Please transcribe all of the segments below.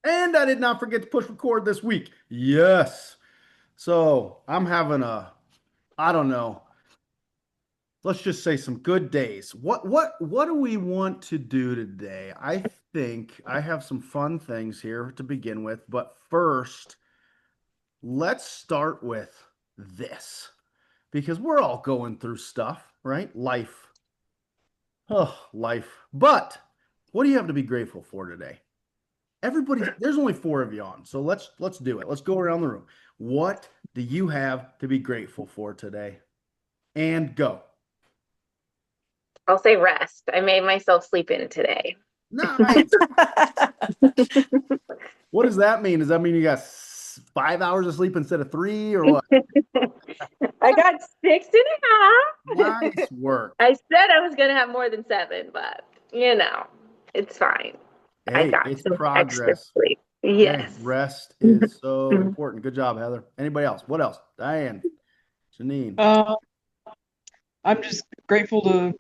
And I did not forget to push record this week. Yes. So I'm having I don't know, let's just say some good days. What do we want to do today? I think I have some fun things here to begin with, but first, let's start with this because we're all going through stuff, right? Life. Oh, life. But what do you have to be grateful for today? There's only four of you on, so let's do it. Let's go around the room. What do you have to be grateful for today? And go. I'll say rest. I made myself sleep in today. Nice. What does that mean? Does that mean you got 5 hours of sleep instead of three, or what? I got 6.5. Nice work. I said I was going to have more than 7, but it's fine. I Hey, got it's some extra progress. sleep. Hey, Yes. rest is so important. Good job, Heather. Anybody else? What else? Diane, Janine. Uh, I'm just grateful to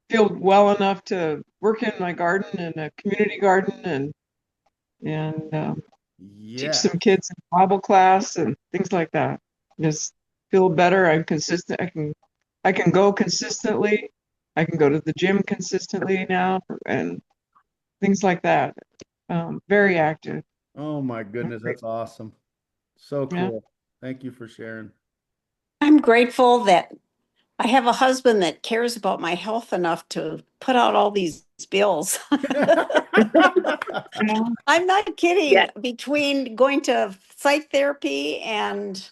feel well enough to work in my garden and a community garden and teach Yeah. some kids in Bible class and things like that. Just feel better. I'm consistent. I can go consistently. I can go to the gym consistently now and things like that. Very active. Oh my goodness, that's awesome. So Yeah. cool. Thank you for sharing. I'm grateful that I have a husband that cares about my health enough to put out all these bills. Yeah. I'm not kidding. Yes. Between going to psych therapy and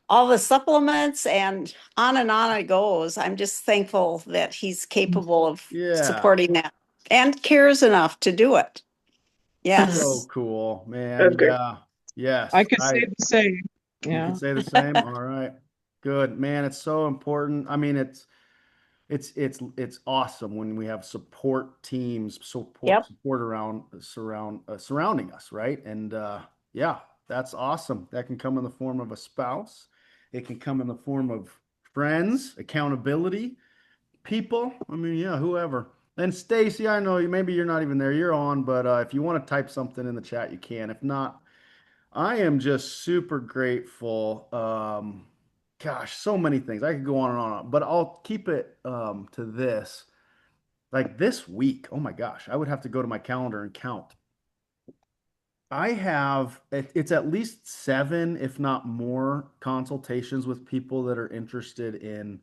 all the supplements and on it goes, I'm just thankful that he's capable of Yeah. supporting that and cares enough to do it. So Yes. cool, man. Okay. Yeah. I Yes. could say the same. You could Yeah. say the same. All right. Good. Man, it's so important. I mean, it's awesome when we have support teams, Yep. support around surrounding us, right? And yeah, that's awesome. That can come in the form of a spouse. It can come in the form of friends, accountability, people. I mean, yeah, whoever. And Stacy, I know maybe you're not even there. You're on, but if you want to type something in the chat, you can. If not, I am just super grateful. Gosh, so many things. I could go on and on, but I'll keep it to this. Like this week, oh my gosh, I would have to go to my calendar and count. It's at least seven, if not more, consultations with people that are interested in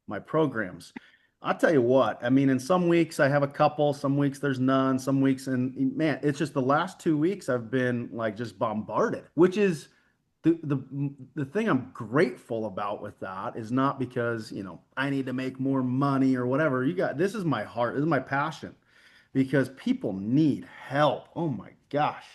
my programs. I'll tell you what, I mean, in some weeks I have a couple, some weeks there's none, some weeks, and man, it's just the last 2 weeks I've been like just bombarded, which is the thing I'm grateful about with that is not because, I need to make more money or whatever. This is my heart, this is my passion because people need help. Oh my gosh.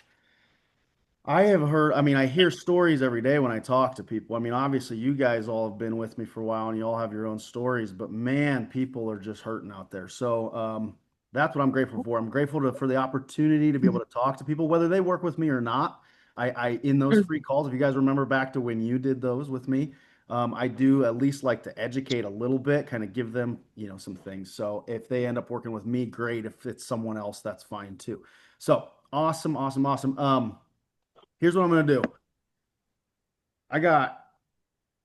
I have heard, I mean, I hear stories every day when I talk to people. I mean, obviously, you guys all have been with me for a while and you all have your own stories, but man, people are just hurting out there. So, that's what I'm grateful for. I'm grateful for the opportunity to be able to talk to people, whether they work with me or not. In those free calls, if you guys remember back to when you did those with me, I do at least like to educate a little bit, kind of give them, some things. So if they end up working with me, great. If it's someone else, that's fine too. So awesome, awesome, awesome. Here's what I'm going to do. I got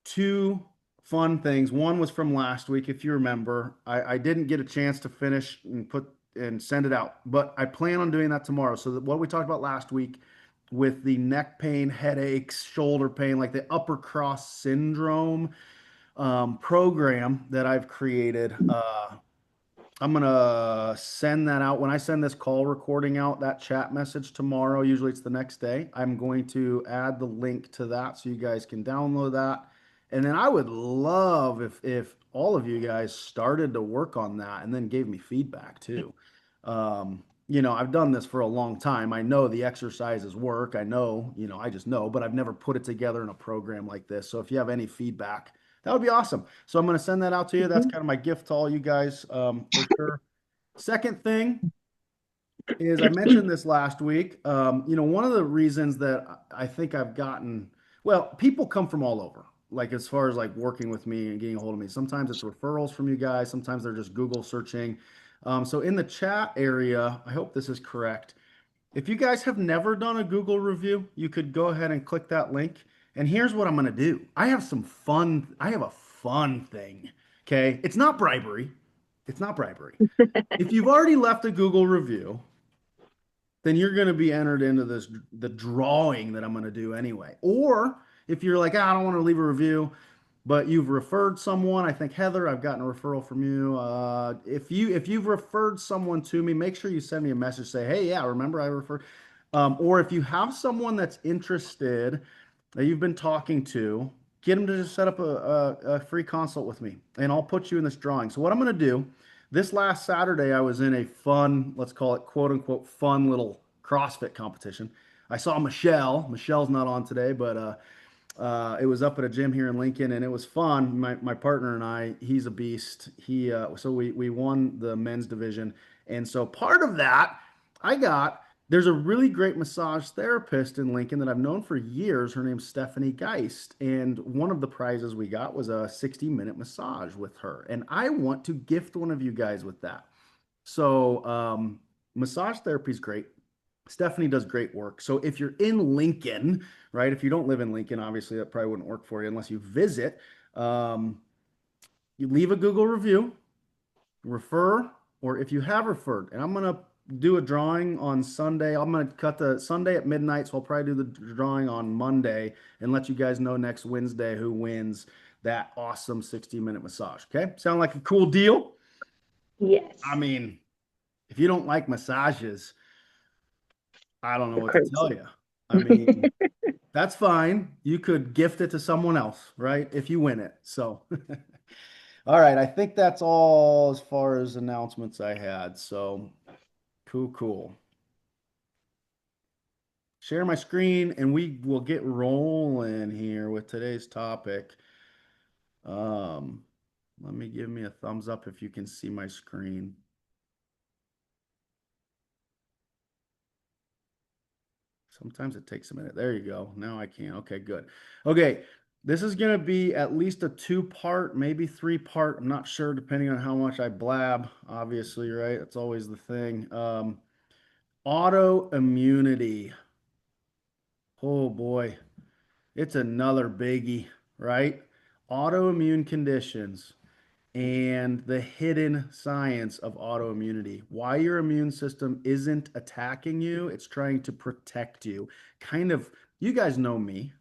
two fun things. One was from last week, if you remember. I didn't get a chance to finish and put and send it out, but I plan on doing that tomorrow. So that what we talked about last week with the neck pain, headaches, shoulder pain, like the upper cross syndrome program that I've created. I'm gonna send that out when I send this call recording out, that chat message tomorrow. Usually it's the next day. I'm going to add the link to that so you guys can download that. And then I would love if all of you guys started to work on that and then gave me feedback too. I've done this for a long time. I know the exercises work. I know, I just know, but I've never put it together in a program like this. So if you have any feedback, that would be awesome. So I'm going to send that out to you. That's Mhm. kind of my gift to all you guys, for sure. Second thing is I mentioned this last week. One of the reasons that I think I've gotten, well, people come from all over, like as far as like working with me and getting a hold of me. Sometimes it's referrals from you guys. Sometimes they're just Google searching. So in the chat area, I hope this is correct. If you guys have never done a Google review, you could go ahead and click that link. And here's what I'm going to do. I have a fun thing. Okay. It's not bribery. It's not bribery. If you've already left a Google review, then you're going to be entered into the drawing that I'm going to do anyway. Or if you're like, I don't want to leave a review, but you've referred someone, I think Heather, I've gotten a referral from you. If you've referred someone to me, make sure you send me a message, say, hey, yeah, remember I referred. Or if you have someone that's interested that you've been talking to, get them to just set up a free consult with me, and I'll put you in this drawing. So what I'm going to do, this last Saturday, I was in a fun, let's call it quote unquote fun little CrossFit competition. I saw Michelle. Michelle's not on today, but it was up at a gym here in Lincoln, and it was fun. My partner and I, he's a beast. So we won the men's division, and so part of that, I got. There's a really great massage therapist in Lincoln that I've known for years. Her name's Stephanie Geist, and one of the prizes we got was a 60-minute massage with her, and I want to gift one of you guys with that. So massage therapy is great. Stephanie does great work. So if you're in Lincoln, right? If you don't live in Lincoln, obviously that probably wouldn't work for you unless you visit. Um, you leave a Google review, refer, or if you have referred, and I'm gonna do a drawing on Sunday. I'm gonna cut the Sunday at midnight, so I'll probably do the drawing on Monday and let you guys know next Wednesday who wins that awesome 60-minute massage. Okay, sound like a cool deal? Yes. I mean, if you don't like massages, I don't know You're what to crazy. tell you. I mean, that's fine. You could gift it to someone else, right? If you win it. So, all right. I think that's all as far as announcements I had. So, cool, cool. Share my screen and we will get rolling here with today's topic. Um, Let me give me a thumbs up if you can see my screen. Sometimes it takes a minute. There you go. Now I can. Okay, good. Okay, this is going to be at least a two-part, maybe three-part. I'm not sure, depending on how much I blab, obviously, right? That's always the thing. Autoimmunity. Oh boy, it's another biggie, right? Autoimmune conditions and the hidden science of autoimmunity. Why your immune system isn't attacking you, it's trying to protect you. Kind of, you guys know me.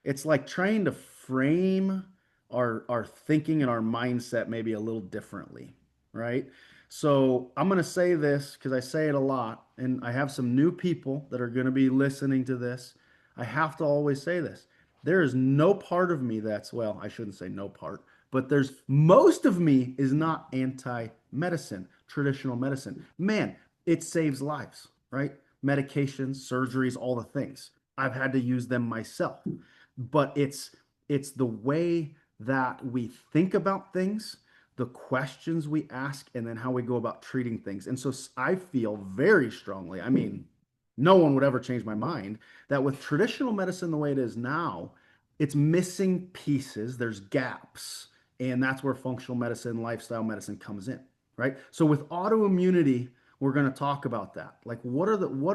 It's like trying to frame our thinking and our mindset maybe a little differently, right? So I'm going to say this because I say it a lot, and I have some new people that are going to be listening to this. I have to always say this. There is no part of me that's, well, I shouldn't say no part, but there's most of me is not anti-medicine, traditional medicine. Man, it saves lives, right? Medications, surgeries, all the things. I've had to use them myself. But it's the way that we think about things, the questions we ask, and then how we go about treating things. And so I feel very strongly, I mean, no one would ever change my mind, that with traditional medicine the way it is now, it's missing pieces, there's gaps, and that's where functional medicine, lifestyle medicine comes in, right? So with autoimmunity, we're going to talk about that. Like what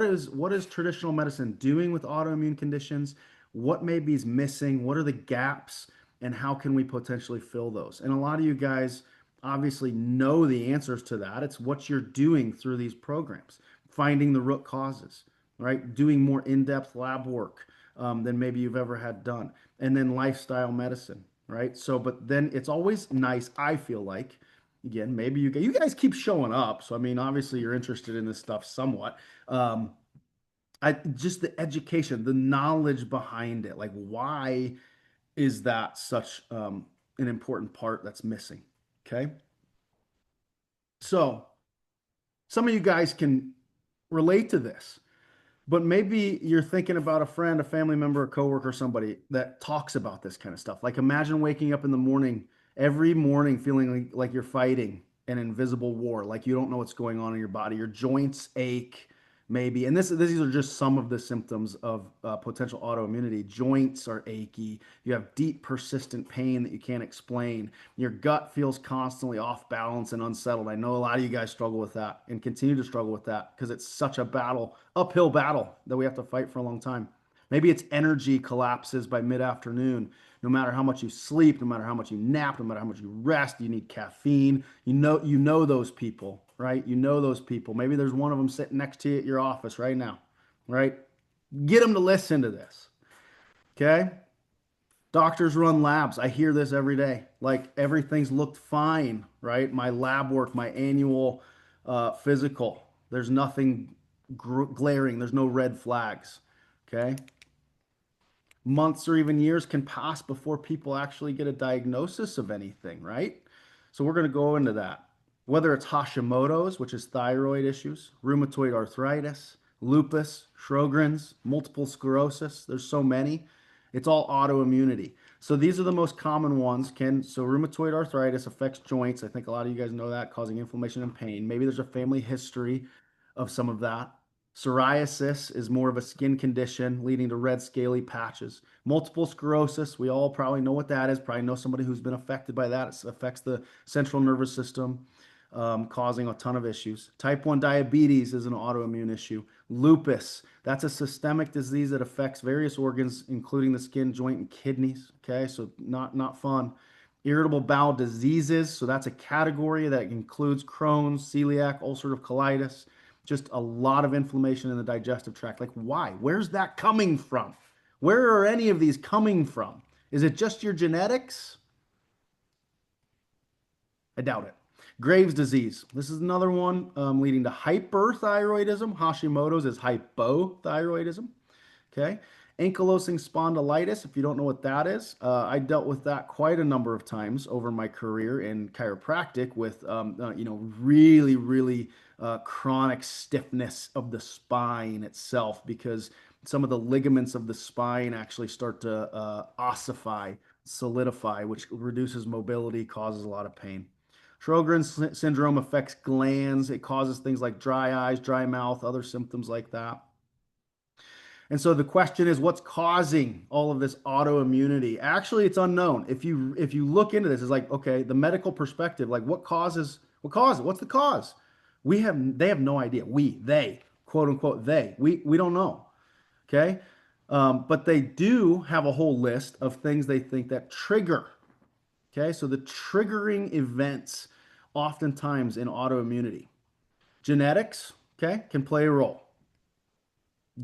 is traditional medicine doing with autoimmune conditions? What maybe is missing? What are the gaps? And how can we potentially fill those? And a lot of you guys obviously know the answers to that. It's what you're doing through these programs, finding the root causes, right? Doing more in-depth lab work than maybe you've ever had done. And then lifestyle medicine, right? So, but then it's always nice, I feel like, again, maybe you guys keep showing up. So, I mean, obviously you're interested in this stuff somewhat. I just the education, the knowledge behind it, like why is that such an important part that's missing? Okay. So some of you guys can relate to this, but maybe you're thinking about a friend, a family member, a coworker, somebody that talks about this kind of stuff. Like imagine waking up in the morning, every morning feeling like you're fighting an invisible war, like you don't know what's going on in your body. Your joints ache. maybe. And these are just some of the symptoms of potential autoimmunity. Joints are achy. You have deep, persistent pain that you can't explain. Your gut feels constantly off balance and unsettled. I know a lot of you guys struggle with that and continue to struggle with that because it's such a battle, uphill battle that we have to fight for a long time. Maybe it's energy collapses by mid-afternoon. No matter how much you sleep, no matter how much you nap, no matter how much you rest, you need caffeine. You know those people, right? You know those people. Maybe there's one of them sitting next to you at your office right now, right? Get them to listen to this. Okay? Doctors run labs. I hear this every day. Like everything's looked fine, right? My lab work, my annual physical. There's nothing glaring. There's no red flags. Okay? Months or even years can pass before people actually get a diagnosis of anything, right? So we're going to go into that. Whether it's Hashimoto's, which is thyroid issues, rheumatoid arthritis, lupus, Sjogren's, multiple sclerosis, there's so many. It's all autoimmunity. So these are the most common ones. So rheumatoid arthritis affects joints. I think a lot of you guys know that, causing inflammation and pain. Maybe there's a family history of some of that. Psoriasis is more of a skin condition leading to red scaly patches. Multiple sclerosis, we all probably know what that is. Probably know somebody who's been affected by that. It affects the central nervous system, causing a ton of issues. Type 1 diabetes is an autoimmune issue. Lupus, that's a systemic disease that affects various organs, including the skin, joint, and kidneys. Okay, so not fun. Irritable bowel diseases, so that's a category that includes Crohn's, celiac, ulcerative colitis, just a lot of inflammation in the digestive tract. Like, why? Where's that coming from? Where are any of these coming from? Is it just your genetics? I doubt it. Graves' disease. This is another one leading to hyperthyroidism. Hashimoto's is hypothyroidism. Okay. Ankylosing spondylitis, if you don't know what that is, I dealt with that quite a number of times over my career in chiropractic with, really chronic stiffness of the spine itself because some of the ligaments of the spine actually start to ossify, solidify, which reduces mobility, causes a lot of pain. Sjogren's syndrome affects glands. It causes things like dry eyes, dry mouth, other symptoms like that. And so the question is, what's causing all of this autoimmunity? Actually, it's unknown. If you look into this, it's like, okay, the medical perspective, like what causes it? What's the cause? They have no idea. They, quote unquote, we don't know. Okay. But they do have a whole list of things they think that trigger. Okay. So the triggering events oftentimes in autoimmunity. Genetics, okay, can play a role.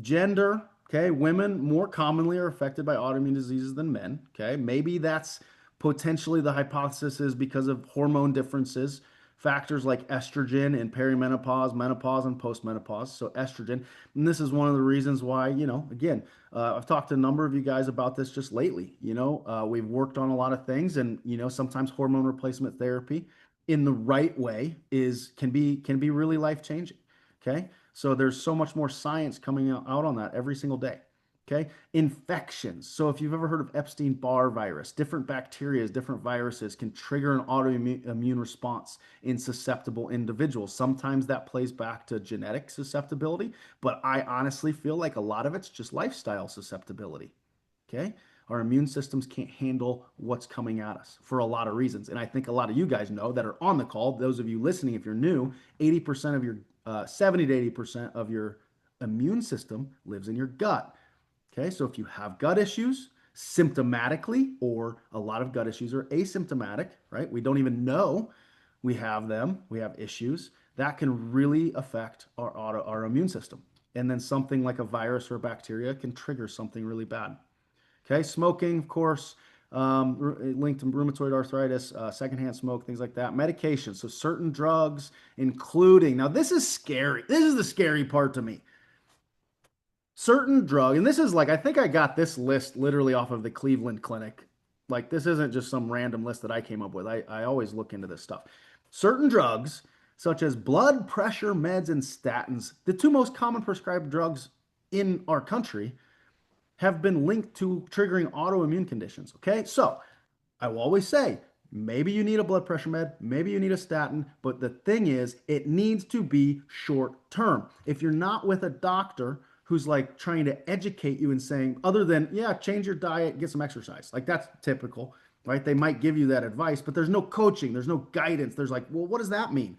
Gender, okay, women more commonly are affected by autoimmune diseases than men. Okay, maybe that's potentially the hypothesis is because of hormone differences, factors like estrogen in perimenopause, menopause, and postmenopause. So estrogen, and this is one of the reasons why, again, I've talked to a number of you guys about this just lately. We've worked on a lot of things, and sometimes hormone replacement therapy in the right way can be really life changing. Okay. So there's so much more science coming out on that every single day. Okay. Infections. So if you've ever heard of Epstein-Barr virus, different bacteria, different viruses can trigger an autoimmune response in susceptible individuals. Sometimes that plays back to genetic susceptibility, but I honestly feel like a lot of it's just lifestyle susceptibility. Okay. Our immune systems can't handle what's coming at us for a lot of reasons. And I think a lot of you guys know that are on the call, those of you listening, if you're new, 80% of your 70 to 80% of your immune system lives in your gut. Okay, so if you have gut issues symptomatically, or a lot of gut issues are asymptomatic, right? We don't even know we have them, we have issues that can really affect our immune system. And then something like a virus or a bacteria can trigger something really bad. Okay, smoking, of course, linked to rheumatoid arthritis, secondhand smoke, things like that. Medication, so certain drugs, including, now this is scary. This is the scary part to me. Certain drug, and this is like, I think I got this list literally off of the Cleveland Clinic. Like, this isn't just some random list that I came up with. I always look into this stuff. Certain drugs, such as blood pressure meds and statins, the two most common prescribed drugs in our country, have been linked to triggering autoimmune conditions. Okay, so I will always say, Maybe you need a blood pressure med, maybe you need a statin, but the thing is, it needs to be short term. If you're not with a doctor who's like trying to educate you and saying, other than, yeah, change your diet, get some exercise, like that's typical, right? They might give you that advice, but there's no coaching, there's no guidance. There's like, well, what does that mean,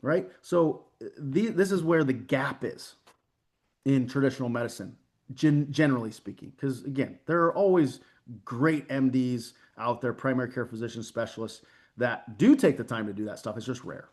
right? So this is where the gap is in traditional medicine, generally speaking. Because again, there are always great MDs out there, primary care physician specialists that do take the time to do that stuff. It's just rare.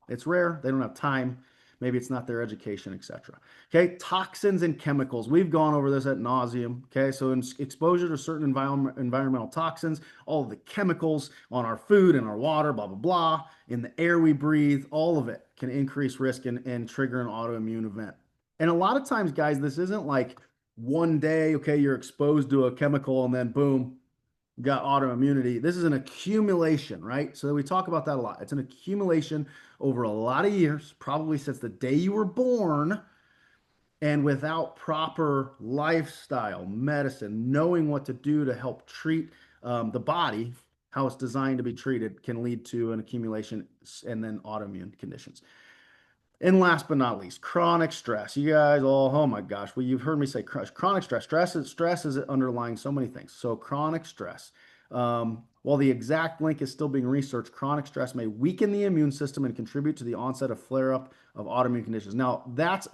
It's rare. They don't have time. Maybe it's not their education, etc. Okay, toxins and chemicals. We've gone over this at nauseum. Okay, so in exposure to certain environmental toxins, all of the chemicals on our food and our water, blah, blah, blah, in the air we breathe, all of it can increase risk and trigger an autoimmune event. And a lot of times, guys, this isn't like one day, okay, you're exposed to a chemical and then boom, got autoimmunity. This is an accumulation, right? So we talk about that a lot. It's an accumulation over a lot of years, probably since the day you were born, and without proper lifestyle, medicine, knowing what to do to help treat the body, how it's designed to be treated, can lead to an accumulation and then autoimmune conditions. And last but not least, chronic stress. You guys all, oh my gosh, well, you've heard me say chronic stress. Stress is underlying so many things. So chronic stress. While the exact link is still being researched, chronic stress may weaken the immune system and contribute to the onset of flare-up of autoimmune conditions. Now, that's,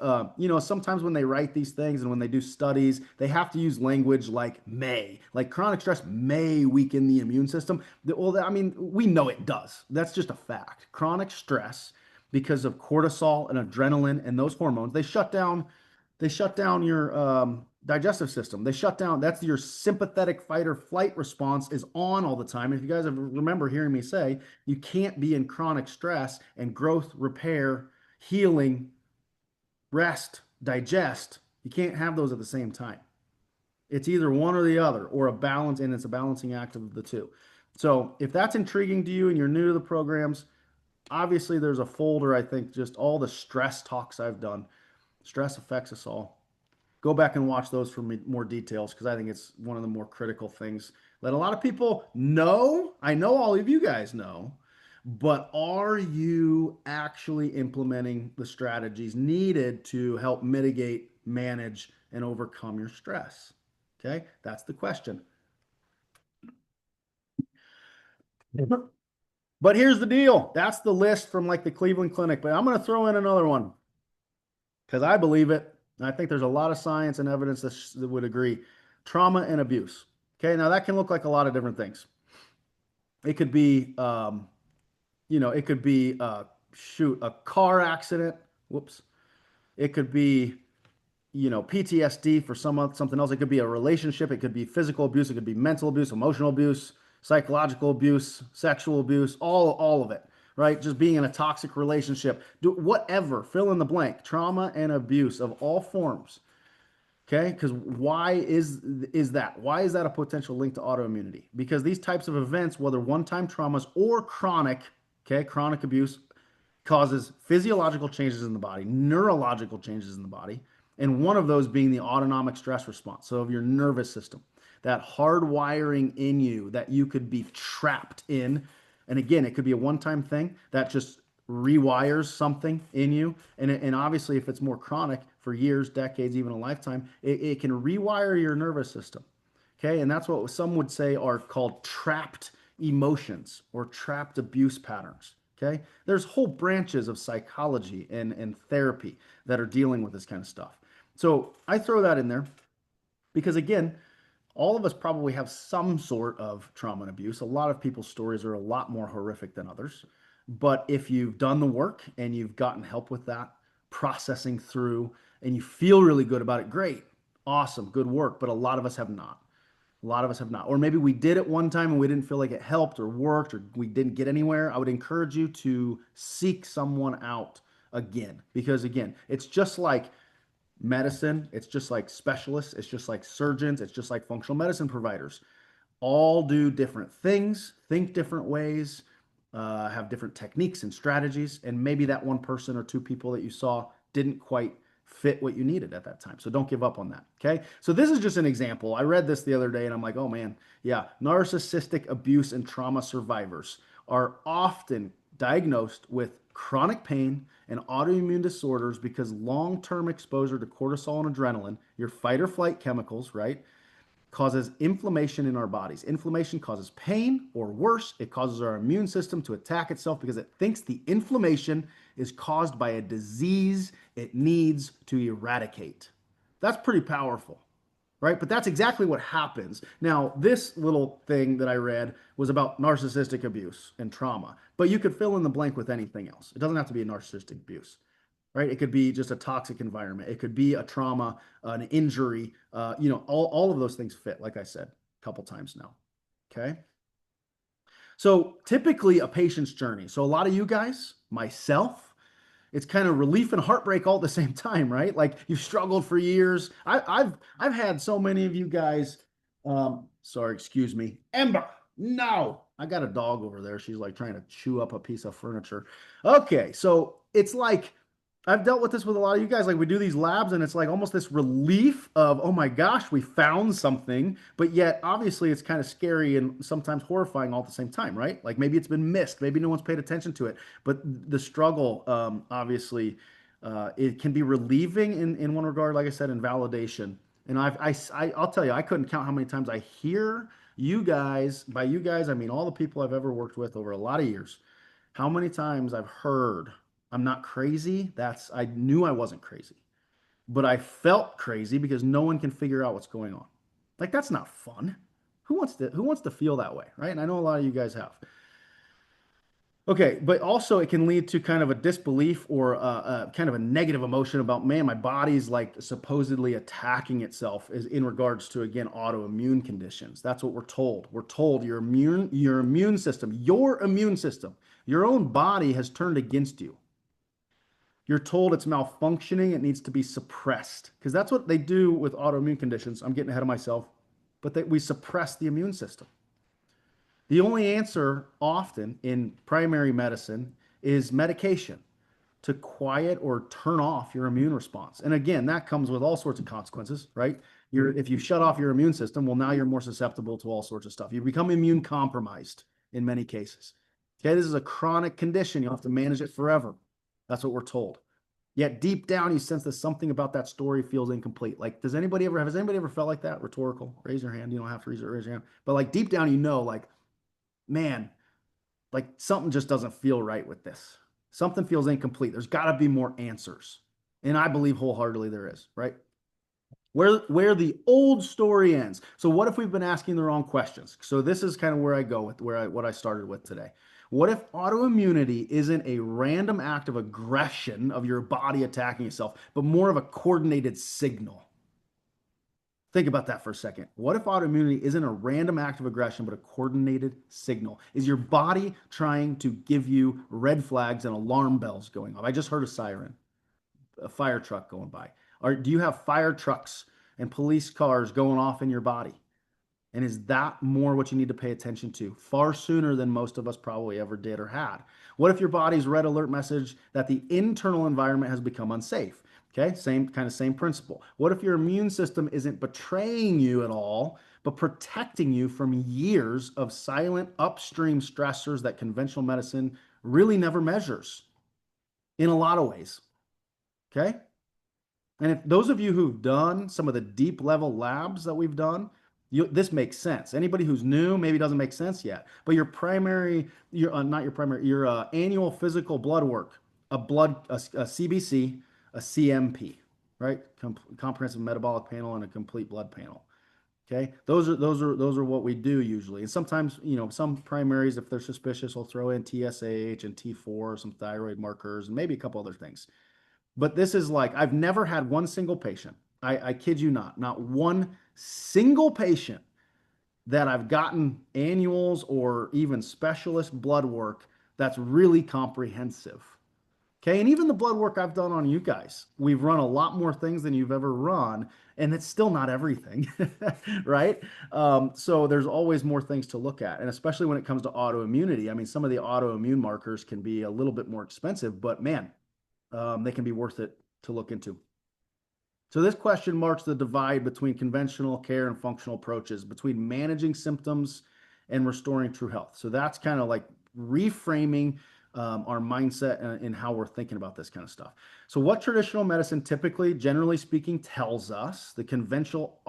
sometimes when they write these things and when they do studies, they have to use language like may. Like chronic stress may weaken the immune system. Well, I mean, we know it does. That's just a fact. Chronic stress, because of cortisol and adrenaline and those hormones, they shut down your digestive system. They shut down, that's your sympathetic fight or flight response is on all the time. If you guys remember hearing me say, you can't be in chronic stress and growth, repair, healing, rest, digest. You can't have those at the same time. It's either one or the other, or a balance, and it's a balancing act of the two. So if that's intriguing to you and you're new to the programs, obviously there's a folder, I think, just all the stress talks I've done. Stress affects us all. Go back and watch those for more details, because I think it's one of the more critical things that a lot of people know. I know all of you guys know, but are you actually implementing the strategies needed to help mitigate, manage, and overcome your stress? Okay, that's the question. But here's the deal. That's the list from like the Cleveland Clinic, but I'm going to throw in another one because I believe it. And I think there's a lot of science and evidence that would agree. Trauma and abuse. Okay, now that can look like a lot of different things. It could be, it could be, a car accident. Whoops. It could be, PTSD for something else. It could be a relationship. It could be physical abuse. It could be mental abuse, emotional abuse, psychological abuse, sexual abuse, all of it, right? Just being in a toxic relationship, do whatever, fill in the blank, trauma and abuse of all forms. Okay, because why is that? Why is that a potential link to autoimmunity? Because these types of events, whether one-time traumas or chronic, okay, chronic abuse, causes physiological changes in the body, neurological changes in the body, and one of those being the autonomic stress response. So of your nervous system, that hardwiring in you that you could be trapped in. And again, it could be a one-time thing that just rewires something in you. And obviously, if it's more chronic for years, decades, even a lifetime, it can rewire your nervous system. Okay, and that's what some would say are called trapped emotions or trapped abuse patterns. Okay, there's whole branches of psychology and therapy that are dealing with this kind of stuff. So I throw that in there because, again, all of us probably have some sort of trauma and abuse. A lot of people's stories are a lot more horrific than others. But if you've done the work and you've gotten help with that, processing through, and you feel really good about it, great, awesome, good work. But a lot of us have not. A lot of us have not. Or maybe we did it one time and we didn't feel like it helped or worked or we didn't get anywhere. I would encourage you to seek someone out again. Because again, it's just like medicine, it's just like specialists, it's just like surgeons, it's just like functional medicine providers. All do different things, think different ways, have different techniques and strategies. And maybe that one person or two people that you saw didn't quite fit what you needed at that time. So don't give up on that. Okay. So this is just an example. I read this the other day and I'm like, oh man, yeah, narcissistic abuse and trauma survivors are often diagnosed with chronic pain and autoimmune disorders because long-term exposure to cortisol and adrenaline, your fight or flight chemicals, right, causes inflammation in our bodies. Inflammation causes pain, or worse, it causes our immune system to attack itself because it thinks the inflammation is caused by a disease it needs to eradicate. That's pretty powerful, right? But that's exactly what happens. Now, this little thing that I read was about narcissistic abuse and trauma, but you could fill in the blank with anything else. It doesn't have to be a narcissistic abuse, right? It could be just a toxic environment. It could be a trauma, an injury. All of those things fit, like I said a couple times now. Okay. So typically a patient's journey. So a lot of you guys, myself, it's kind of relief and heartbreak all at the same time, right? Like you've struggled for years. I've had so many of you guys. Sorry, excuse me, Ember. No, I got a dog over there. She's like trying to chew up a piece of furniture. Okay, so it's like I've dealt with this with a lot of you guys. Like we do these labs and it's like almost this relief of, oh my gosh, we found something. But yet obviously it's kind of scary and sometimes horrifying all at the same time, right? Like maybe it's been missed. Maybe no one's paid attention to it. But the struggle, obviously, it can be relieving in one regard, like I said, in validation. And I'll tell you, I couldn't count how many times I hear you guys, by you guys, I mean all the people I've ever worked with over a lot of years, how many times I've heard I'm not crazy. I knew I wasn't crazy, but I felt crazy because no one can figure out what's going on. Like that's not fun. Who wants to feel that way, right? And I know a lot of you guys have. Okay, but also it can lead to kind of a disbelief or a kind of a negative emotion about, man, my body's like supposedly attacking itself is in regards to, again, autoimmune conditions. That's what we're told. We're told your immune system, your own body has turned against you. You're told it's malfunctioning, it needs to be suppressed because that's what they do with autoimmune conditions. I'm getting ahead of myself, but we suppress the immune system. The only answer often in primary medicine is medication to quiet or turn off your immune response. And again, that comes with all sorts of consequences, right? If you shut off your immune system, well, now you're more susceptible to all sorts of stuff. You become immune compromised in many cases. Okay, this is a chronic condition. You'll have to manage it forever. That's what we're told. Yet deep down, you sense that something about that story feels incomplete. Like, has anybody ever felt like that? Rhetorical. Raise your hand. You don't have to raise your hand. But like deep down, like, man, like something just doesn't feel right with this. Something feels incomplete. There's got to be more answers. And I believe wholeheartedly there is, right? Where the old story ends. So what if we've been asking the wrong questions? So this is kind of where I go with what I started with today. What if autoimmunity isn't a random act of aggression of your body attacking itself, but more of a coordinated signal? Think about that for a second. What if autoimmunity isn't a random act of aggression, but a coordinated signal? Is your body trying to give you red flags and alarm bells going off? I just heard a siren, a fire truck going by. Or do you have fire trucks and police cars going off in your body? And is that more what you need to pay attention to far sooner than most of us probably ever did or had? What if your body's red alert message that the internal environment has become unsafe? Okay, same principle. What if your immune system isn't betraying you at all, but protecting you from years of silent upstream stressors that conventional medicine really never measures in a lot of ways? Okay. And if those of you who've done some of the deep level labs that we've done, this makes sense. Anybody who's new maybe doesn't make sense yet. But your annual physical blood work, a CBC, a CMP, right? Comprehensive metabolic panel and a complete blood panel. Okay, those are what we do usually. And sometimes, some primaries, if they're suspicious, will throw in TSH and T4, some thyroid markers, and maybe a couple other things. But this is like, I've never had one single patient. I kid you not one single patient that I've gotten annuals or even specialist blood work that's really comprehensive. Okay, and even the blood work I've done on you guys, we've run a lot more things than you've ever run, and it's still not everything, right? So there's always more things to look at, and especially when it comes to autoimmunity. I mean, some of the autoimmune markers can be a little bit more expensive, but man, they can be worth it to look into. So this question marks the divide between conventional care and functional approaches, between managing symptoms and restoring true health. So that's kind of like reframing our mindset and how we're thinking about this kind of stuff. So what traditional medicine typically, generally speaking, tells us, the conventional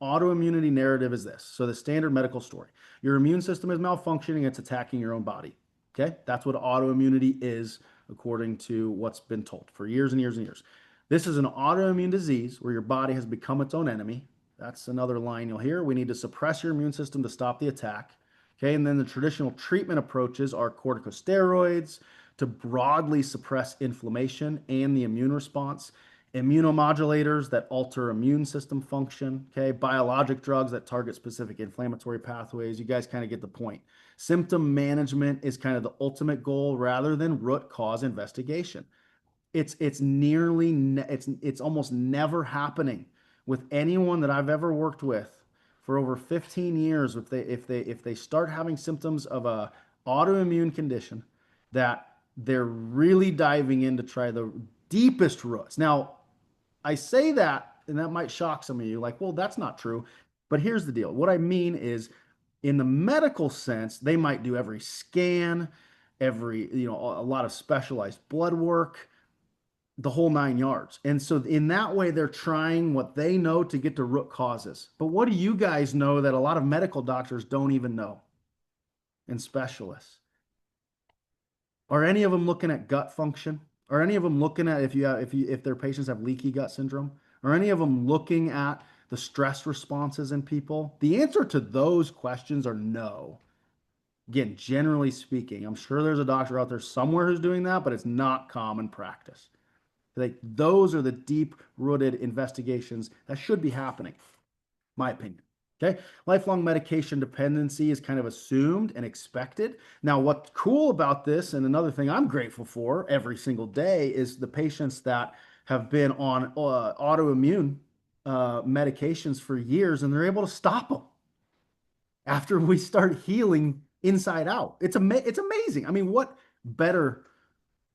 autoimmunity narrative is this. So the standard medical story: your immune system is malfunctioning, it's attacking your own body. Okay, that's what autoimmunity is, according to what's been told for years and years and years. This is an autoimmune disease where your body has become its own enemy. That's another line you'll hear. We need to suppress your immune system to stop the attack. Okay, and then the traditional treatment approaches are corticosteroids to broadly suppress inflammation and the immune response, immunomodulators that alter immune system function, okay, biologic drugs that target specific inflammatory pathways. You guys kind of get the point. Symptom management is kind of the ultimate goal rather than root cause investigation. It's almost never happening with anyone that I've ever worked with for over 15 years. If they start having symptoms of a autoimmune condition, that they're really diving in to try the deepest roots. Now, I say that, and that might shock some of you, like, well, that's not true. But here's the deal. What I mean is, in the medical sense, they might do every scan, a lot of specialized blood work, the whole 9 yards. And so in that way, they're trying what they know to get to root causes. But what do you guys know that a lot of medical doctors don't even know, and specialists? Are any of them looking at gut function? Are any of them looking at if their patients have leaky gut syndrome? Are any of them looking at the stress responses in people? The answer to those questions are no. Again, generally speaking, I'm sure there's a doctor out there somewhere who's doing that, but it's not common practice. Like, those are the deep-rooted investigations that should be happening, my opinion. Okay, lifelong medication dependency is kind of assumed and expected. Now, what's cool about this, and another thing I'm grateful for every single day, is the patients that have been on autoimmune medications for years, and they're able to stop them after we start healing inside out. It's amazing. I mean, what better?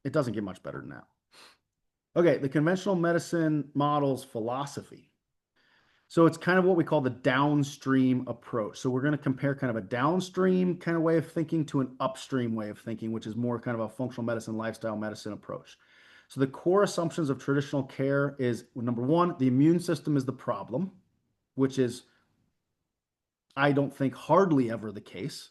It doesn't get much better than that. Okay, the conventional medicine model's philosophy. So it's kind of what we call the downstream approach. So we're going to compare kind of a downstream kind of way of thinking to an upstream way of thinking, which is more kind of a functional medicine, lifestyle medicine approach. So the core assumptions of traditional care is, number one, the immune system is the problem, which is, I don't think, hardly ever the case.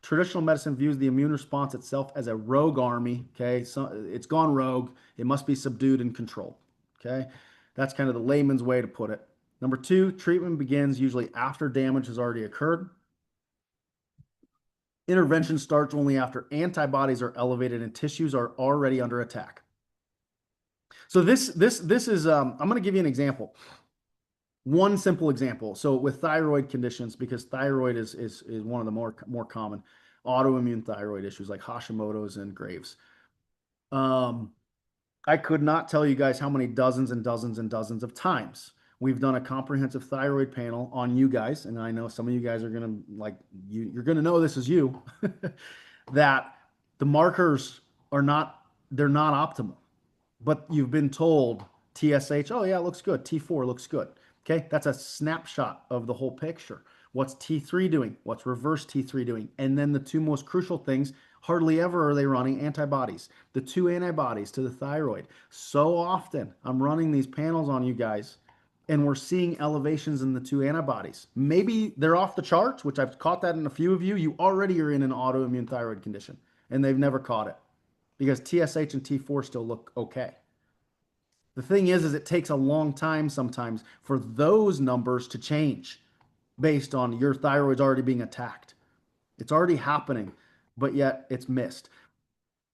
Traditional medicine views the immune response itself as a rogue army. Okay, so it's gone rogue. It must be subdued and controlled. Okay, that's kind of the layman's way to put it. Number two, treatment begins usually after damage has already occurred. Intervention starts only after antibodies are elevated and tissues are already under attack. So this is I'm going to give you an example. One simple example. So with thyroid conditions, because thyroid is one of the more common autoimmune thyroid issues like Hashimoto's and Graves. I could not tell you guys how many dozens and dozens and dozens of times we've done a comprehensive thyroid panel on you guys, and I know some of you guys are gonna you're gonna know this is you, that the markers they're not optimal, but you've been told TSH, oh yeah, it looks good. T4 looks good. Okay, that's a snapshot of the whole picture. What's T3 doing? What's reverse T3 doing? And then the two most crucial things, hardly ever are they running antibodies. The two antibodies to the thyroid. So often I'm running these panels on you guys and we're seeing elevations in the two antibodies. Maybe they're off the charts, which I've caught that in a few of you. You already are in an autoimmune thyroid condition and they've never caught it because TSH and T4 still look okay. The thing is it takes a long time sometimes for those numbers to change based on your thyroid's already being attacked. It's already happening, but yet it's missed.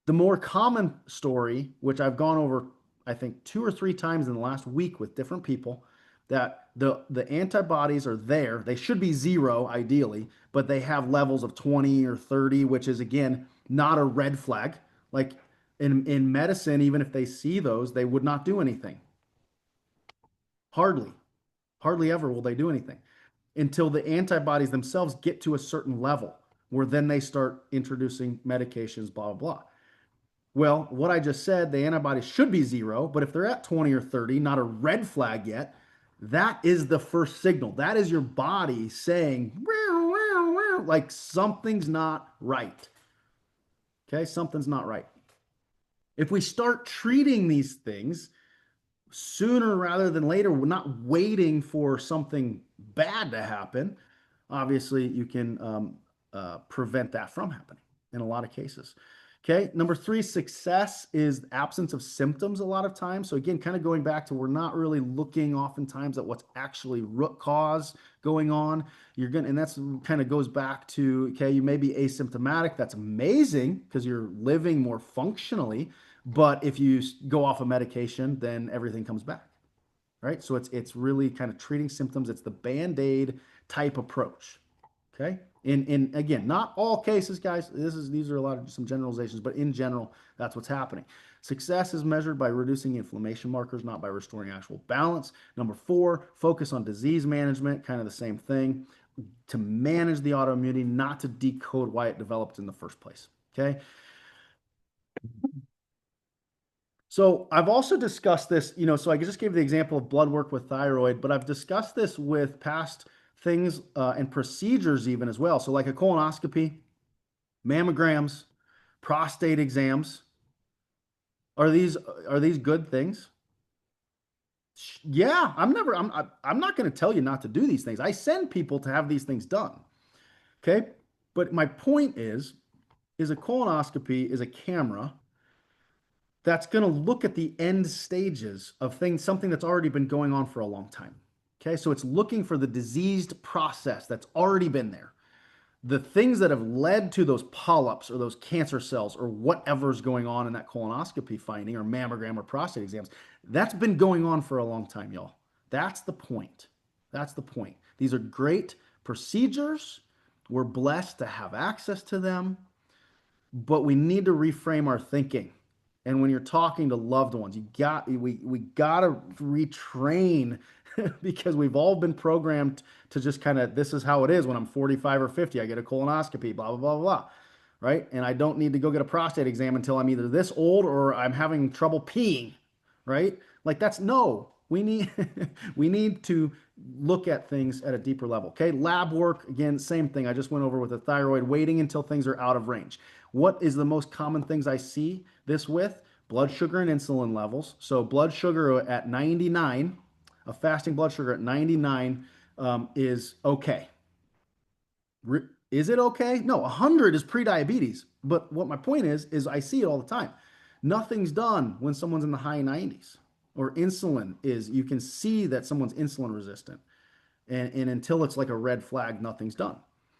The more common story, which I've gone over, I think 2 or 3 times in the last week with different people, that the antibodies are there. They should be 0 ideally, but they have levels of 20 or 30, which is again not a red flag. Like in medicine, even if they see those, they would not do anything. Hardly ever will they do anything until the antibodies themselves get to a certain level where then they start introducing medications, blah, blah, blah. Well, what I just said, the antibodies should be 0, but if they're at 20 or 30, not a red flag yet, that is the first signal. That is your body saying, "Meow, meow, meow," like something's not right. Okay, something's not right. If we start treating these things sooner rather than later, we're not waiting for something bad to happen. Obviously, you can prevent that from happening in a lot of cases. Okay, number 3, success is absence of symptoms a lot of times. So again, kind of going back to, we're not really looking oftentimes at what's actually root cause going on. And that's kind of goes back to, okay, you may be asymptomatic. That's amazing because you're living more functionally. But if you go off a medication, then everything comes back, right? So it's really kind of treating symptoms. It's the Band-Aid type approach. Okay. In again, not all cases, guys. These are a lot of some generalizations, but in general, that's what's happening. Success is measured by reducing inflammation markers, not by restoring actual balance. Number 4, focus on disease management, kind of the same thing, to manage the autoimmunity, not to decode why it developed in the first place. Okay. So I've also discussed this, so I just gave the example of blood work with thyroid, but I've discussed this with past things and procedures even as well. So like a colonoscopy, mammograms, prostate exams. Are these good things? Yeah, I'm not going to tell you not to do these things. I send people to have these things done. Okay? But my point is a colonoscopy is a camera that's going to look at the end stages of things, something that's already been going on for a long time. Okay, so it's looking for the diseased process that's already been there. The things that have led to those polyps or those cancer cells or whatever's going on in that colonoscopy finding or mammogram or prostate exams, that's been going on for a long time, y'all. That's the point. That's the point. These are great procedures. We're blessed to have access to them, but we need to reframe our thinking. And when you're talking to loved ones, we gotta retrain because we've all been programmed to just kind of, this is how it is when I'm 45 or 50, I get a colonoscopy, blah, blah, blah, blah, right? And I don't need to go get a prostate exam until I'm either this old or I'm having trouble peeing, right? Like that's no, we need we need to look at things at a deeper level. Okay, lab work, again, same thing. I just went over with the thyroid, waiting until things are out of range. What is the most common things I see this with? Blood sugar and insulin levels. So blood sugar at 99, a fasting blood sugar at 99 is okay. Is it okay? No, 100 is pre-diabetes. But what my point is I see it all the time. Nothing's done when someone's in the high 90s. Or insulin is, you can see that someone's insulin resistant. And until it's like a red flag, nothing's done.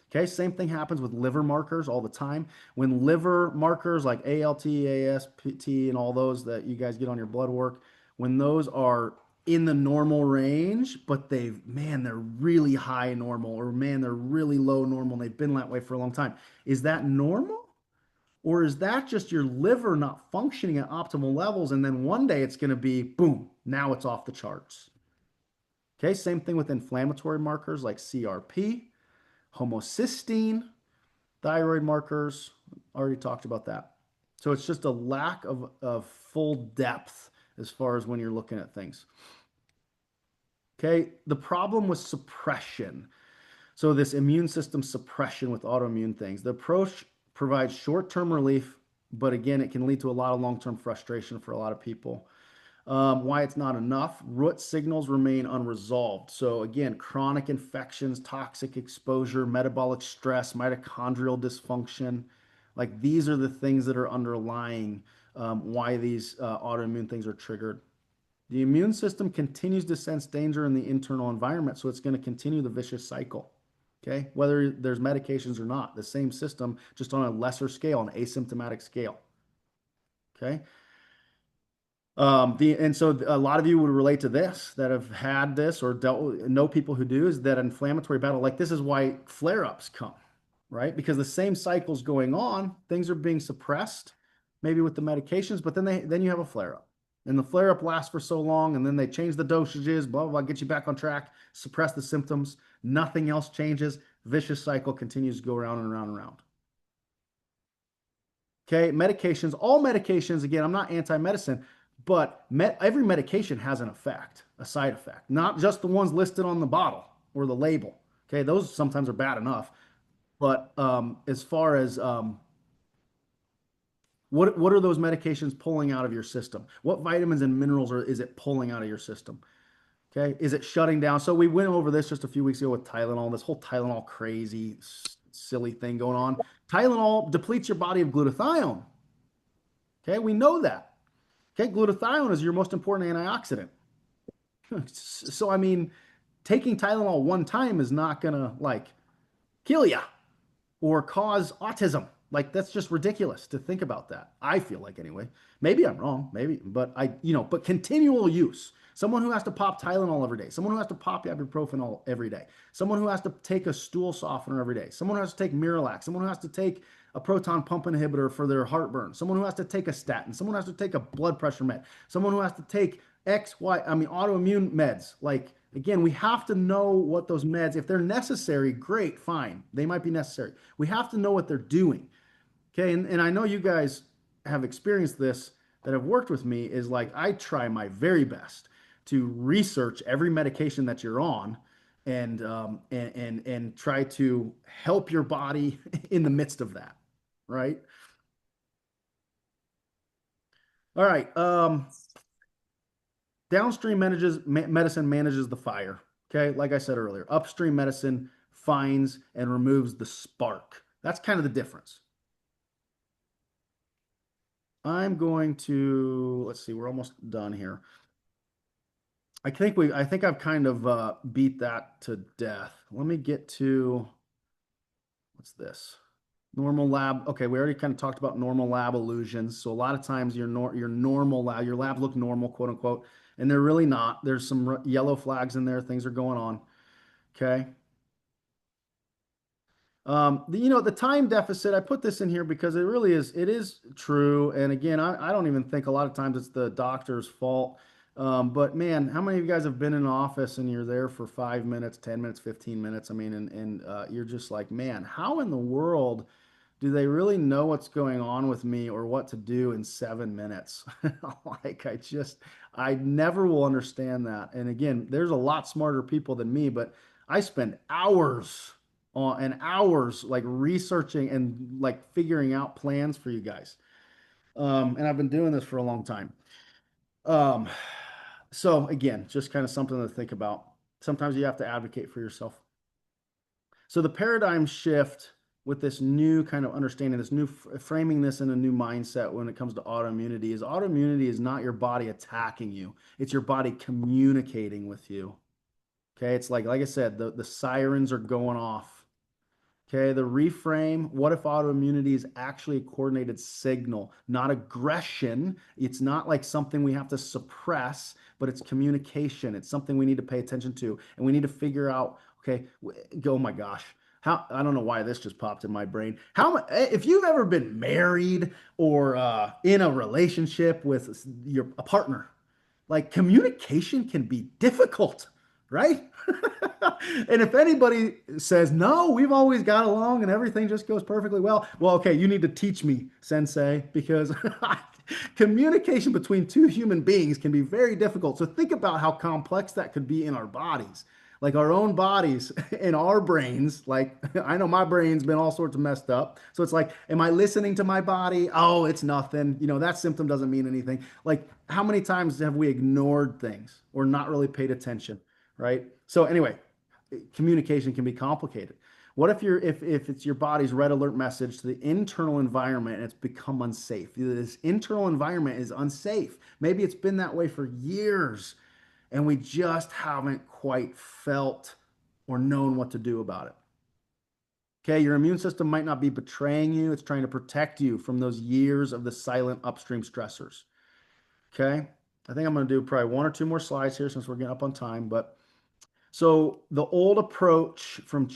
Okay, same thing happens with liver markers all the time. When liver markers like ALT, AST, and all those that you guys get on your blood work, when those are in the normal range, but they're really high normal, or man, they're really low normal, and they've been that way for a long time. Is that normal? Or is that just your liver not functioning at optimal levels? And then one day it's going to be, boom, now it's off the charts. Okay, same thing with inflammatory markers like CRP, homocysteine, thyroid markers. Already talked about that. So it's just a lack of full depth as far as when you're looking at things. Okay, the problem with suppression. So this immune system suppression with autoimmune things. The approach provides short-term relief, but again, it can lead to a lot of long-term frustration for a lot of people. Why it's not enough, root signals remain unresolved. So again, chronic infections, toxic exposure, metabolic stress, mitochondrial dysfunction, like these are the things that are underlying why these autoimmune things are triggered. The immune system continues to sense danger in the internal environment, so it's going to continue the vicious cycle. Okay, whether there's medications or not, the same system, just on a lesser scale, an asymptomatic scale. Okay. And so a lot of you would relate to this that have had this or know people who do, is that inflammatory battle. Like this is why flare-ups come, right? Because the same cycle's going on, things are being suppressed, maybe with the medications, but then you have a flare-up. And the flare-up lasts for so long, and then they change the dosages, blah, blah, blah, get you back on track, suppress the symptoms, nothing else changes, vicious cycle continues to go around and around and around. Okay, medications, all medications, again, I'm not anti-medicine, but every medication has an effect, a side effect, not just the ones listed on the bottle or the label. Okay, those sometimes are bad enough. But as far as what are those medications pulling out of your system? What vitamins and minerals is it pulling out of your system? Okay, is it shutting down? So we went over this just a few weeks ago with Tylenol, this whole Tylenol crazy, silly thing going on. Tylenol depletes your body of glutathione. Okay, we know that. Okay, glutathione is your most important antioxidant. So, I mean, taking Tylenol one time is not gonna like kill you or cause autism. Like that's just ridiculous to think about that. I feel like anyway. Maybe I'm wrong, maybe, but but continual use. Someone who has to pop Tylenol every day, someone who has to pop ibuprofen every day, someone who has to take a stool softener every day, someone who has to take Miralax, someone who has to take a proton pump inhibitor for their heartburn, someone who has to take a statin, someone who has to take a blood pressure med, someone who has to take autoimmune meds. Like again, we have to know what those meds, if they're necessary, great, fine. They might be necessary. We have to know what they're doing. Okay. And I know you guys have experienced this that have worked with me is like I try my very best to research every medication that you're on and try to help your body in the midst of that. Right. All right. Downstream medicine manages the fire. Okay. Like I said earlier, upstream medicine finds and removes the spark. That's kind of the difference. I'm going to, let's see, we're almost done here. I think I've kind of beat that to death. Let me get to, what's this? Normal lab. Okay, we already kind of talked about normal lab illusions. So a lot of times your normal lab, your labs look normal, quote unquote, and they're really not. There's some yellow flags in there. Things are going on. Okay. The time deficit, I put this in here because it is true. And again, I don't even think a lot of times it's the doctor's fault. But man, how many of you guys have been in an office and you're there for 5 minutes, 10 minutes, 15 minutes? I mean, and you're just like, man, how in the world do they really know what's going on with me or what to do in 7 minutes? Like, I never will understand that. And again, there's a lot smarter people than me, but I spend hours and hours like researching and like figuring out plans for you guys. And I've been doing this for a long time. Um, so again, just kind of something to think about. Sometimes you have to advocate for yourself. So the paradigm shift with this new kind of understanding, this new framing this in a new mindset when it comes to autoimmunity is not your body attacking you. It's your body communicating with you. Okay. It's like I said, the sirens are going off. Okay, the reframe. What if autoimmunity is actually a coordinated signal, not aggression? It's not like something we have to suppress, but it's communication. It's something we need to pay attention to. And we need to figure out, okay, oh my gosh. I don't know why this just popped in my brain. If you've ever been married or in a relationship with a partner, like communication can be difficult, right? And if anybody says, no, we've always got along and everything just goes perfectly well, okay, you need to teach me, sensei, because communication between two human beings can be very difficult. So think about how complex that could be in our bodies, like our own bodies and our brains. Like I know my brain's been all sorts of messed up. So it's like, am I listening to my body? Oh, it's nothing. That symptom doesn't mean anything. Like how many times have we ignored things or not really paid attention? Right. So anyway, communication can be complicated. What if it's your body's red alert message to the internal environment and it's become unsafe? This internal environment is unsafe. Maybe it's been that way for years and we just haven't quite felt or known what to do about it. Okay, your immune system might not be betraying you, it's trying to protect you from those years of the silent upstream stressors. Okay, I think I'm going to do probably one or two more slides here since we're getting up on time, but so the old approach from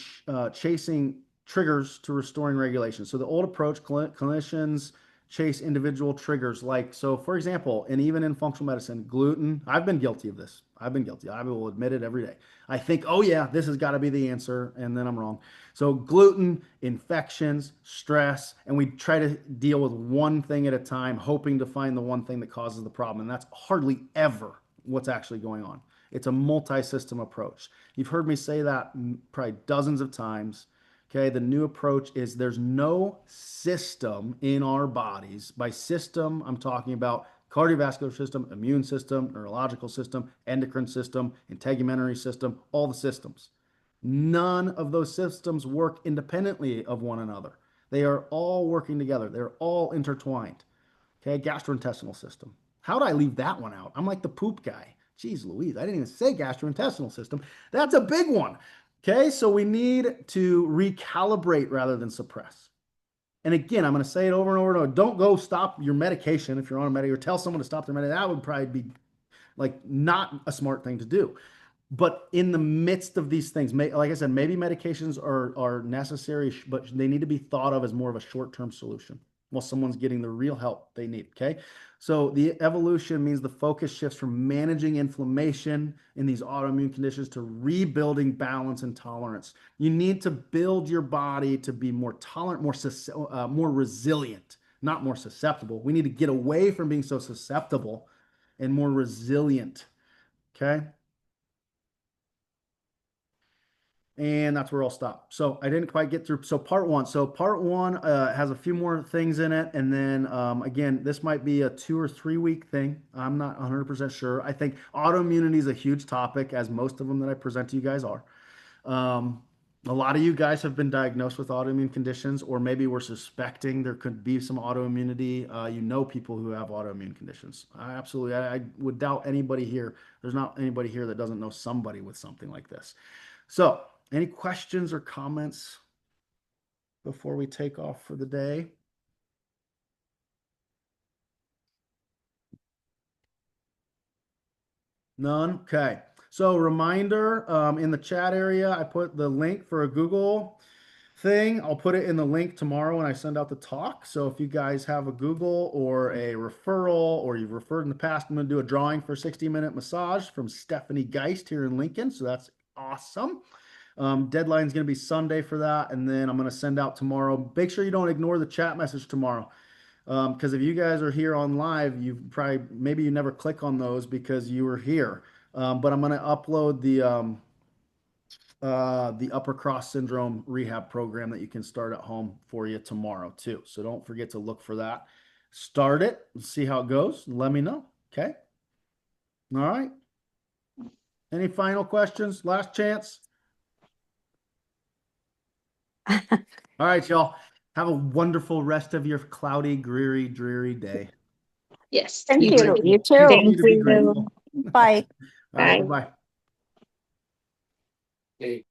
chasing triggers to restoring regulation. So the old approach, clinicians chase individual triggers. Like, so for example, and even in functional medicine, gluten, I've been guilty of this. I've been guilty. I will admit it every day. I think, oh yeah, this has got to be the answer. And then I'm wrong. So gluten, infections, stress, and we try to deal with one thing at a time, hoping to find the one thing that causes the problem. And that's hardly ever what's actually going on. It's a multi-system approach. You've heard me say that probably dozens of times. Okay, the new approach is there's no system in our bodies. By system, I'm talking about cardiovascular system, immune system, neurological system, endocrine system, integumentary system, all the systems. None of those systems work independently of one another. They are all working together. They're all intertwined. Okay, gastrointestinal system. How did I leave that one out? I'm like the poop guy. Jeez Louise, I didn't even say gastrointestinal system. That's a big one. Okay, so we need to recalibrate rather than suppress. And again, I'm going to say it over and over and over. Don't go stop your medication if you're on a medication, or tell someone to stop their medication. That would probably be like not a smart thing to do. But in the midst of these things, like I said, maybe medications are necessary, but they need to be thought of as more of a short-term solution while someone's getting the real help they need. Okay. So the evolution means the focus shifts from managing inflammation in these autoimmune conditions to rebuilding balance and tolerance. You need to build your body to be more tolerant, more resilient, not more susceptible. We need to get away from being so susceptible and more resilient. Okay. And that's where I'll stop. So I didn't quite get through. So part one. So part one has a few more things in it. And then again, this might be a 2 or 3 week thing. I'm not 100% sure. I think autoimmunity is a huge topic, as most of them that I present to you guys are. A lot of you guys have been diagnosed with autoimmune conditions, or maybe we're suspecting there could be some autoimmunity. You know people who have autoimmune conditions. I would doubt anybody here. There's not anybody here that doesn't know somebody with something like this. So, any questions or comments before we take off for the day? None? Okay. So reminder, in the chat area, I put the link for a Google thing. I'll put it in the link tomorrow when I send out the talk. So if you guys have a Google or a referral, or you've referred in the past, I'm going to do a drawing for a 60-minute massage from Stephanie Geist here in Lincoln. So that's awesome. Deadline's going to be Sunday for that. And then I'm going to send out tomorrow. Make sure you don't ignore the chat message tomorrow. Because if you guys are here on live, maybe you never click on those because you were here. But I'm going to upload the upper cross syndrome rehab program that you can start at home for you tomorrow too. So don't forget to look for that. Start it, see how it goes, and let me know. Okay. All right. Any final questions? Last chance. All right, y'all. Have a wonderful rest of your cloudy, dreary day. Yes. Thank you. Grateful. You too. Continue to be you. grateful. Bye. All right, Bye. bye-bye.